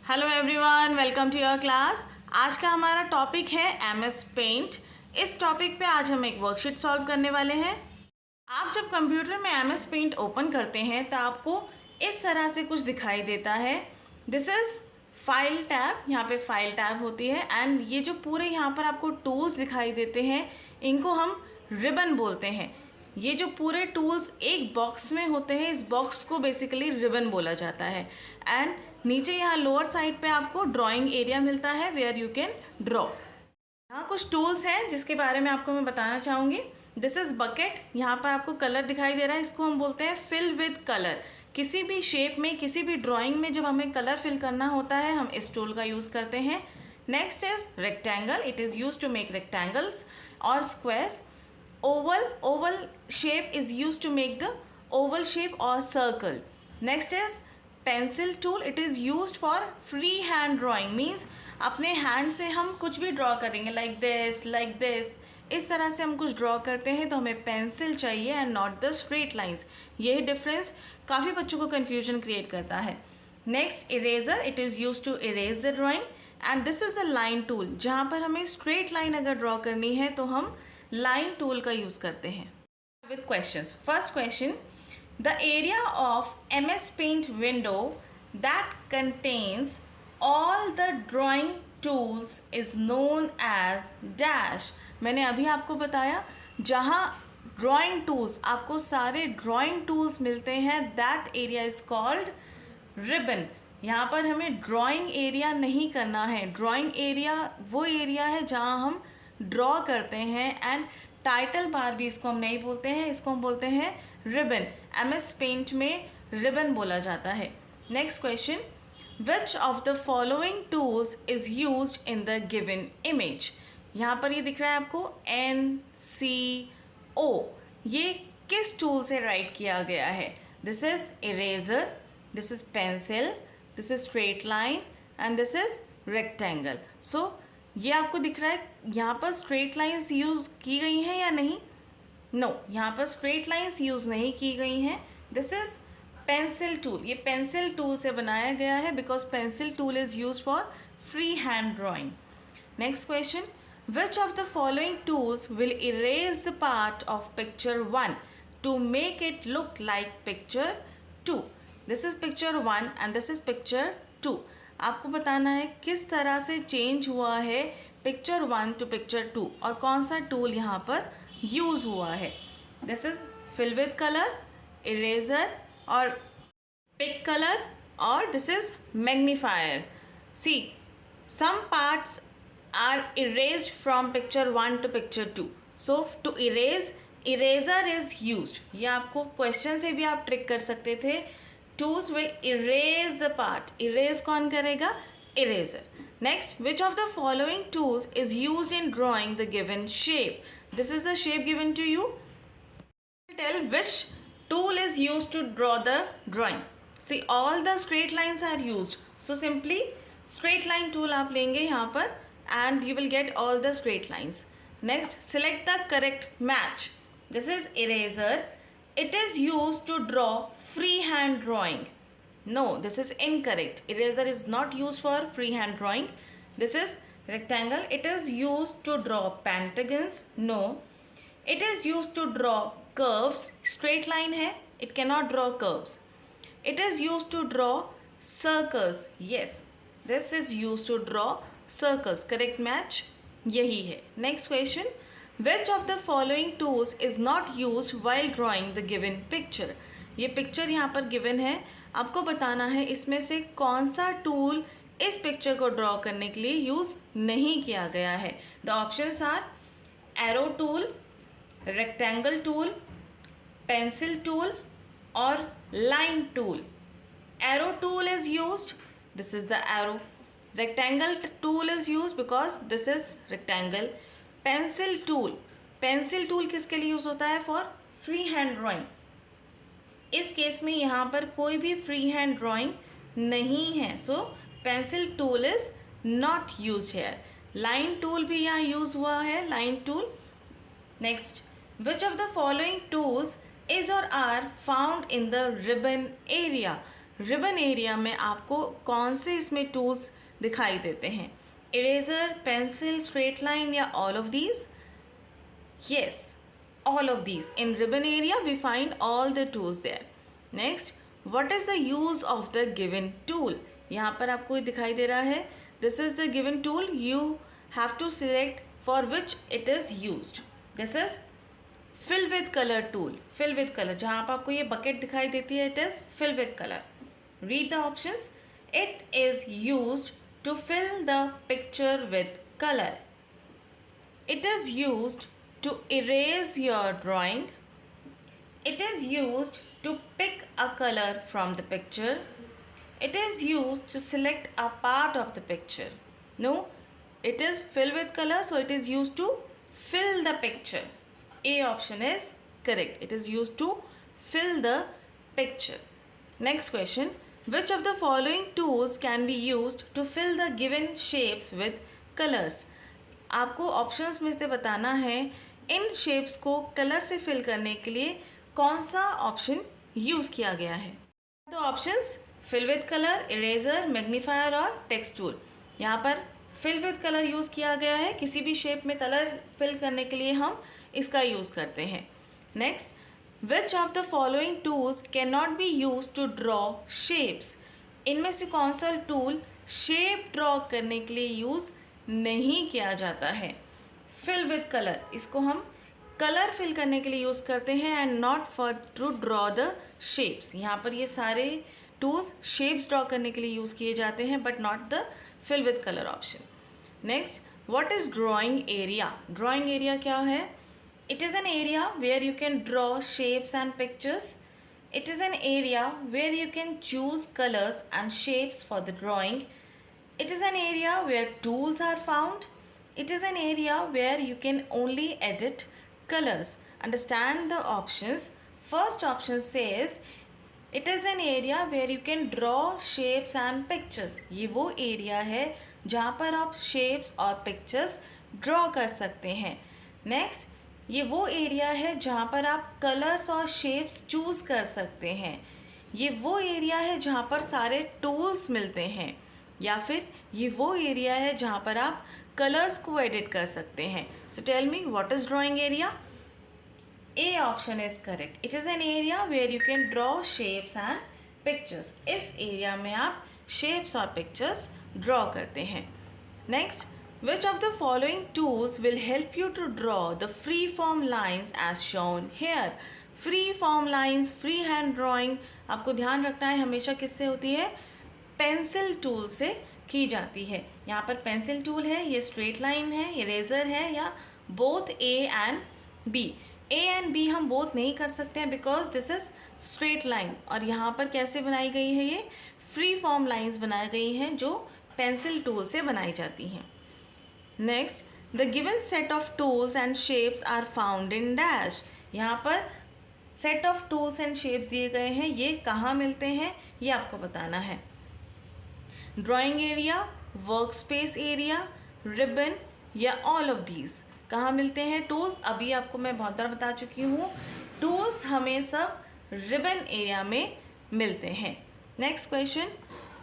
Hello everyone, welcome to your class. आज का हमारा टॉपिक है एमएस पेंट। इस टॉपिक पे आज हम एक वर्कशीट सॉल्व करने वाले हैं। आप जब कंप्यूटर में एमएस पेंट ओपन करते हैं तो आपको इस तरह से कुछ दिखाई देता है। This is file tab. यहाँ पे फाइल टैब होती है एंड ये जो पूरे यहाँ पर आपको टूल्स दिखाई देते हैं इनको हम रिबन बोलते हैं। ये जो पूरे टूल्स एक बॉक्स में होते हैं, इस बॉक्स को बेसिकली रिबन बोला जाता है। एंड नीचे यहाँ लोअर साइड पे आपको ड्राइंग एरिया मिलता है वेयर यू कैन ड्रॉ। यहाँ कुछ टूल्स हैं जिसके बारे में आपको मैं बताना चाहूँगी। This is bucket. यहाँ पर आपको कलर दिखाई दे रहा है, इसको हम बोलते हैं फिल विद कलर। किसी भी शेप में, किसी भी ड्राइंग में जब हमें कलर फिल करना होता है हम इस टूल का यूज़ करते हैं। Next is rectangle. It is use to make rectangles और squares. Oval shape is used to make the oval shape or circle. Next is pencil tool. It is used for free hand drawing. Means अपने hand से हम कुछ भी draw करेंगे like this. इस तरह से हम कुछ ड्रॉ करते हैं तो हमें पेंसिल चाहिए and not the straight lines. यही डिफरेंस काफ़ी बच्चों को कन्फ्यूजन क्रिएट करता है। Next eraser. It is use to erase the drawing and this is the line tool. जहाँ पर हमें स्ट्रेट लाइन अगर ड्रॉ करनी है तो हम लाइन टूल का यूज़ करते हैं। With questions. First question, the area of MS paint window that contains all the drawing tools is known as dash. मैंने अभी आपको बताया जहाँ ड्राइंग टूल्स, आपको सारे ड्राइंग टूल्स मिलते हैं, that area is called ribbon. यहाँ पर हमें ड्राइंग एरिया नहीं करना है। ड्राइंग एरिया वो एरिया है जहाँ हम ड्रॉ करते हैं एंड टाइटल बार भी इसको हम नहीं बोलते हैं, इसको हम बोलते हैं रिबन। एमएस पेंट में रिबन बोला जाता है। Next question, which of the following tools is used in the given image. यहाँ पर ये दिख रहा है आपको NCO। ये किस टूल से राइट किया गया है? This is eraser, this is pencil, this is straight line and this is rectangle. So ये आपको दिख रहा है यहाँ पर स्ट्रेट लाइंस यूज़ की गई हैं या नहीं? नो, यहाँ पर स्ट्रेट लाइंस यूज़ नहीं की गई हैं। This is pencil tool. ये पेंसिल टूल से बनाया गया है because pencil tool is use for free hand drawing. Next question, which of the following tools will erase the part of picture 1 to make it look like picture 2। This is picture 1 and this is picture 2। आपको बताना है किस तरह से change हुआ है picture 1 to picture 2 और कौन सा टूल यहाँ पर यूज़ हुआ है। This is fill with colour, eraser और पिक कलर, और this is magnifier. See, some parts are erased from picture 1 to picture 2। So to erase, eraser is used. ये आपको क्वेश्चन से भी आप ट्रिक कर सकते थे। Tools will erase the part. Erase कौन करेगा? Eraser. Next, which of the following tools is used in drawing the given shape? This is the shape given to you. Tell which tool is used to draw the drawing. See, all the straight lines are used. So simply straight line tool आप लेंगे यहाँ पर and you will get all the straight lines. Next, select the correct match. This is eraser. It is used to draw freehand drawing. No, this is incorrect. Eraser is not used for freehand drawing. This is rectangle. It is used to draw pentagons. No. It is used to draw curves. Straight line है. It cannot draw curves. It is used to draw circles. Yes. This is used to draw circles. Correct match यही है. Next question. Which of the following tools is not used while drawing the given picture? ये picture यहाँ पर given है, आपको बताना है इसमें से कौन सा टूल इस पिक्चर को ड्रॉ करने के लिए यूज़ नहीं किया गया है। The options are arrow tool, rectangle tool, pencil tool और line tool. Arrow tool is used, this is the arrow. Rectangle tool is used because this is rectangle. Pencil tool किसके लिए यूज़ होता है? For free hand drawing. इस case में यहाँ पर कोई भी फ्री हैंड ड्राइंग नहीं है, so pencil tool is not use here. Line tool भी यहाँ यूज़ हुआ है, line tool. Next, which of the following tools is और are found in the ribbon area. Ribbon area में आपको कौन से इसमें टूल्स दिखाई देते हैं? इरेजर, पेंसिल, स्ट्रेट लाइन या all of these? Yes, all of these. In ribbon area we find all the tools there. Next, what is the use of the given tool? यहाँ पर आपको दिखाई दे रहा है, this is the given tool. You have to select for which it is used. This is fill with color tool. Fill with color, जहाँ पर आपको ये bucket दिखाई देती है, it is fill with color. Read the options. It is used to fill the picture with color. It is used to erase your drawing. It is used to pick a color from the picture. It is used to select a part of the picture. No, it is fill with color, so it is used to fill the picture. A option is correct. It is used to fill the picture. Next question. Which of the following tools can be used to fill the given shapes with colors? आपको options में से बताना है इन shapes को colour से fill करने के लिए कौन सा ऑप्शन यूज़ किया गया है। तो options fill with colour, eraser, magnifier और टेक्स्ट टूल। यहाँ पर फिल विद कलर यूज़ किया गया है, किसी भी शेप में कलर फिल करने के लिए हम इसका यूज़ करते हैं। Next, which of the following tools can not be use to draw shapes? इनमें से कौन सा टूल शेप ड्रॉ करने के लिए यूज़ नहीं किया जाता है? फिल विद कलर, इसको हम कलर फिल करने के लिए यूज़ करते हैं and not for to draw the shapes. यहाँ पर ये सारे टूल्स शेप्स ड्रॉ करने के लिए यूज़ किए जाते हैं but not the fill with colour option. Next, what is drawing area? Drawing area क्या है? It is an area where you can draw shapes and pictures. It is an area where you can choose colors and shapes for the drawing. It is an area where tools are found. It is an area where you can only edit colors. Understand the options. First option says it is an area where you can draw shapes and pictures. ये वो area है जहाँ पर आप shapes और pictures draw कर सकते हैं. Next, ये वो एरिया है जहाँ पर आप कलर्स और शेप्स चूज़ कर सकते हैं. ये वो एरिया है जहाँ पर सारे टूल्स मिलते हैं. या फिर ये वो एरिया है जहाँ पर आप कलर्स को एडिट कर सकते हैं. So tell me what is drawing area? A option is correct. It is an area where you can draw shapes and pictures. इस एरिया में आप शेप्स और पिक्चर्स ड्रॉ करते हैं. Next, which of the following tools will help you to draw the free form lines as shown here? free form lines, free hand drawing आपको ध्यान रखना है हमेशा किससे होती है? पेंसिल टूल से की जाती है. यहाँ पर पेंसिल टूल है, ये स्ट्रेट लाइन है, ये रेज़र है, या both A and B. A and B हम बोथ नहीं कर सकते हैं because this is straight line. और यहाँ पर कैसे बनाई गई है? ये फ्री फॉर्म लाइन्स बनाई गई हैं जो पेंसिल टूल से बनाई जाती हैं. Next, the given set of tools and shapes are found in dash. यहाँ पर set of tools and shapes दिए गए हैं, ये कहाँ मिलते हैं ये आपको बताना है. Drawing area, workspace area, ribbon या all of these. कहाँ मिलते हैं tools? अभी आपको मैं बहुत बार बता चुकी हूँ, tools हमें सब ribbon area में मिलते हैं. Next question,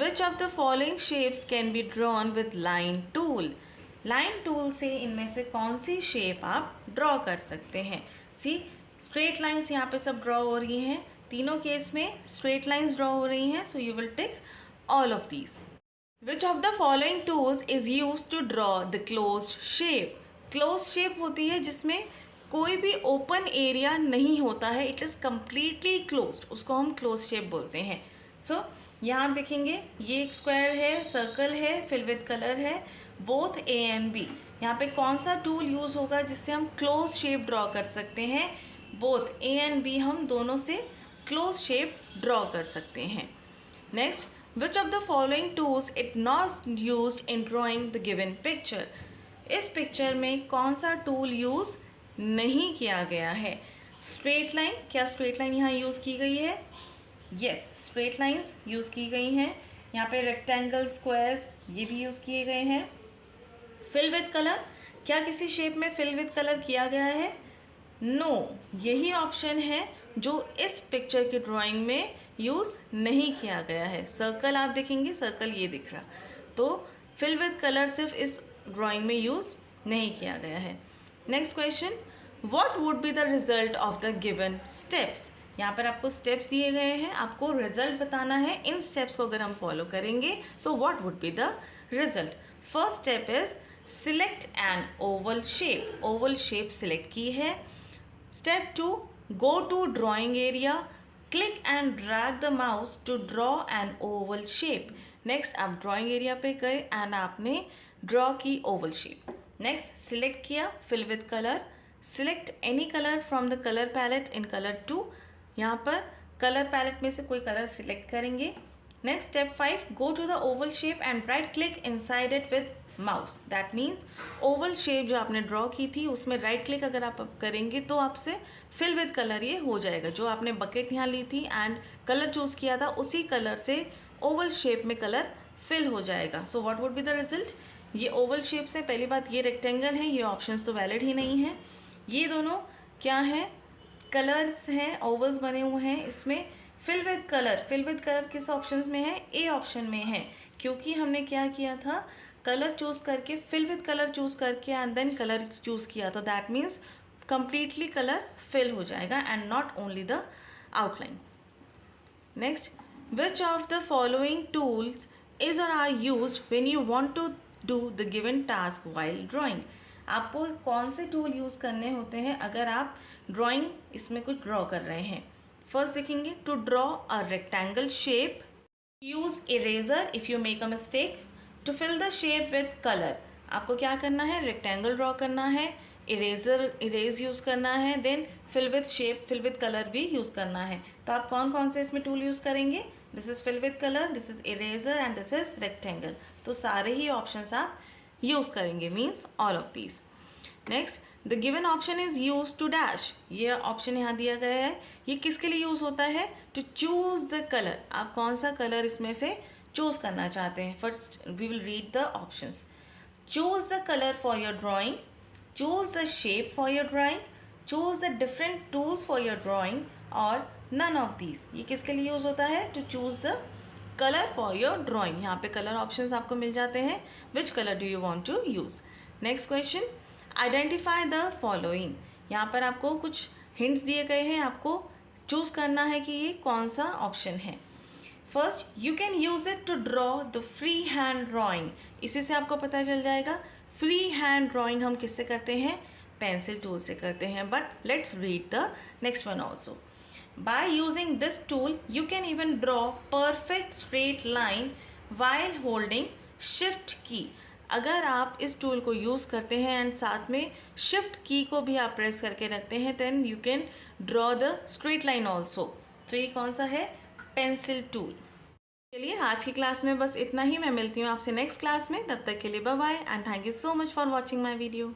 which of the following shapes can be drawn with line tool? Line tool से इनमें से कौन सी शेप आप ड्रॉ कर सकते हैं? सी, स्ट्रेट लाइंस यहाँ पे सब ड्रॉ हो रही हैं. तीनों केस में स्ट्रेट लाइंस ड्रॉ हो रही हैं. So you will tick all of these. Which of the following tools is use to draw the closed shape? Close shape होती है जिसमें कोई भी ओपन एरिया नहीं होता है. इट इज़ कम्प्लीटली क्लोज्ड, उसको हम क्लोज शेप बोलते हैं. सो यहाँ आप देखेंगे ये एक स्क्वायर है, सर्कल है, फिल विद कलर है, बोथ ए एंड बी. यहाँ पे कौन सा टूल यूज़ होगा जिससे हम क्लोज शेप ड्रॉ कर सकते हैं? बोथ ए एंड बी हम दोनों से क्लोज शेप ड्रॉ कर सकते हैं. Next, which of the following tools it not used in drawing the given picture? इस पिक्चर में कौन सा टूल यूज़ नहीं किया गया है? स्ट्रेट लाइन, क्या स्ट्रेट लाइन यहाँ यूज़ की गई है? यस, स्ट्रेट लाइंस यूज़ की गई हैं. यहाँ पे रेक्टेंगल, स्क्वायर्स ये भी यूज़ किए गए हैं. फिल विद कलर, क्या किसी शेप में फिल विद कलर किया गया है? नो, यही ऑप्शन है जो इस पिक्चर की ड्राइंग में यूज़ नहीं किया गया है। सर्कल आप देखेंगे, सर्कल ये दिख रहा, तो फिल विद कलर सिर्फ इस ड्राइंग में यूज़ नहीं किया गया है। Next question, what would be the result of the given steps. यहाँ पर आपको स्टेप्स दिए गए हैं, आपको रिजल्ट बताना है। इन स्टेप्स को अगर हम फॉलो करेंगे so what would be the result. First step is select an oval shape. Oval shape select की है। Step 2, go to drawing area, click and drag the mouse to draw an oval shape. Next आप drawing area पे गए and आपने draw की oval shape. Next select किया, fill with colour, select any colour from the colour palette in colour 2। यहाँ पर colour palette में से कोई कलर सिलेक्ट करेंगे। Next step 5, go to the oval shape and right click inside it with mouse. That means oval shape जो आपने draw की थी उसमें राइट क्लिक अगर आप करेंगे तो आपसे फिल विद कलर ये हो जाएगा। जो आपने बकेट यहाँ ली थी एंड कलर चूज़ किया था उसी कलर से ओवल शेप में कलर फिल हो जाएगा। सो what would be the result. ये ओवल शेप से, पहली बात ये रेक्टेंगल है, ये ऑप्शंस तो वैलिड ही नहीं है। ये दोनों क्या हैं, कलर्स हैं, ओवल्स बने हुए हैं। इसमें fill with colour, fill with colour किस ऑप्शंस में है, ए ऑप्शन में है, क्योंकि हमने क्या किया था, कलर चूज़ करके फिल विद कलर चूज़ करके एंड देन कलर चूज़ किया। तो that means completely colour fill हो जाएगा and not only the outline. Next, which of the following tools is और are used when you want to do the given task while drawing. आपको कौन से tool use करने होते हैं अगर आप ड्राइंग इसमें कुछ ड्रॉ कर रहे हैं। फर्स्ट देखेंगे, to draw a rectangle shape use eraser if you make a mistake. To fill the shape with colour, आपको क्या करना है, रेक्टेंगल ड्रॉ करना है, इरेज यूज़ करना है, then fill with shape, fill with colour भी यूज़ करना है। तो आप कौन कौन से इसमें टूल यूज़ करेंगे, this is fill with colour, this is eraser and this is rectangle. तो सारे ही ऑप्शंस आप यूज़ करेंगे, means all of these. Next, the given option is use to dash. ये ऑप्शन यहाँ दिया गया है, ये किसके लिए यूज़ होता है, टू चूज़ द कलर। आप कौन सा कलर इसमें से चूज़ करना चाहते हैं। First we will read the options. Choose the colour for your drawing, choose the shape for your drawing, choose the different tools for your drawing और none of these. ये किसके लिए यूज़ होता है, to choose the colour for your drawing. यहाँ पे colour options आपको मिल जाते हैं, which colour do you want to use. Next question, identify the following. यहाँ पर आपको कुछ हिंट्स दिए गए हैं, आपको चूज़ करना है कि ये कौन सा ऑप्शन है। First, you can use it to draw the free hand drawing. इसी से आपको पता चल जाएगा फ्री हैंड ड्राइंग हम किससे करते हैं, पेंसिल टूल से करते हैं। But let's read the next one also. By using this tool, you can even draw perfect straight line while holding Shift key. अगर आप इस टूल को यूज़ करते हैं एंड साथ में Shift की को भी आप प्रेस करके रखते हैं, then you can draw the straight line also. तो ये कौन सा है, पेंसिल टूल। चलिए आज की क्लास में बस इतना ही। मैं मिलती हूँ आपसे नेक्स्ट क्लास में, तब तक के लिए bye bye and thank you so much for watching my video.